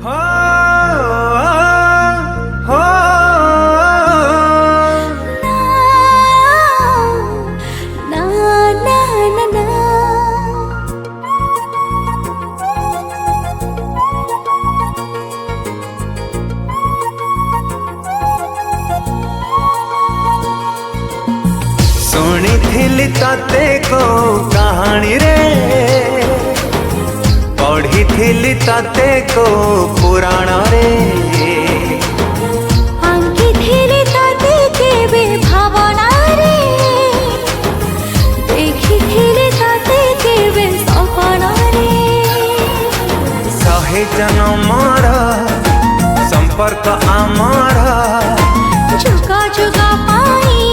हो हो ना ना ना ना सुनी थिली तते को कहानी रे पढ़ी थिली तते को पुराण रे आंकी थिली तते केबे भावना रे देखी थिली तते केबे सपना रे सहे जन्मर संपर्क आमर जुगा जुगा पाई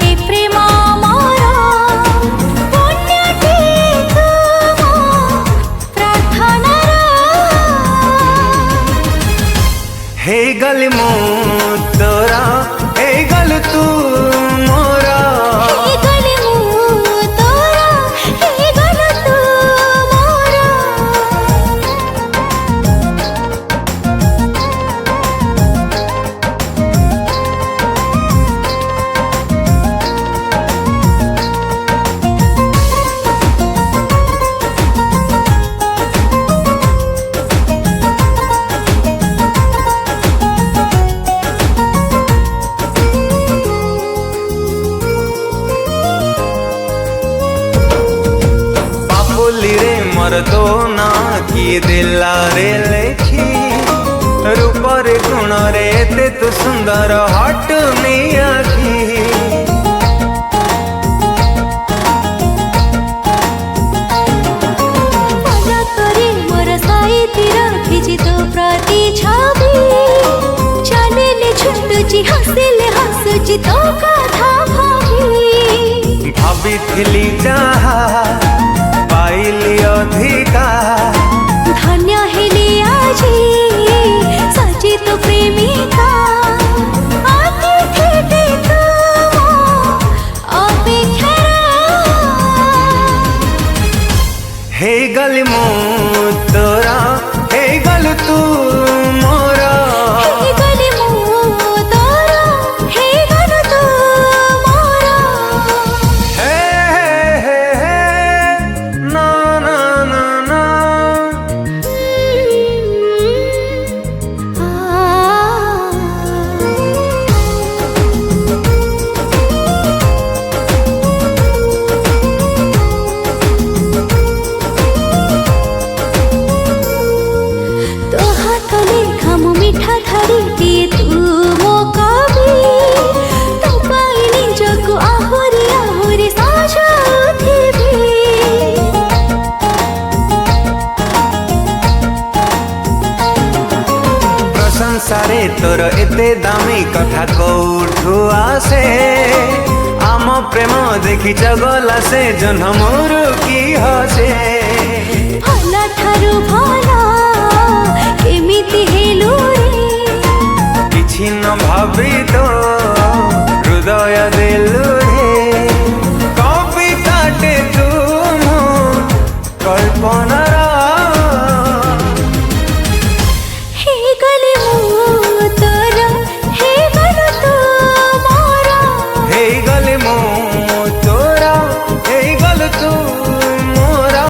ए प्रेम मोर पुण्यटी तुम प्रार्थना हे गल मो तोरा हे गल तू मोरा हे गल मु तोरा हे गल तू मोरा रे मोर दो ना किए दिला रे लेखी रूप रे गुण रे ते तू सुंदर हट नहीं आखी मन करे मोर साई रखिछि तो प्रति छवि चलेले छुटुछि हसिले हसुछि तो कथा भाभी भाभी थिली जहा पाइली अधिका धन्य हेली आजी सची तो प्रेमिका आती थे तुम अपेक्षा हे गल मो तोरा हे गल तू मोरा हे गल मु तोरा हे गल तू मोरा हे ना ना ना ना तो हाथले खामु मिठा थारी दिए तू मो कवि तो पाइनी जगु आहुरी आहुरी साजाउथिबी प्रशंसारे तोर एते दामी कथा कोठु आसे आम प्रेम देखि जगला से जन्मरु की हसे भला ठारू भला केमिति हेलु रे किछि न भाबी तो हृदय देलु रे कविताटे तुम कल्पना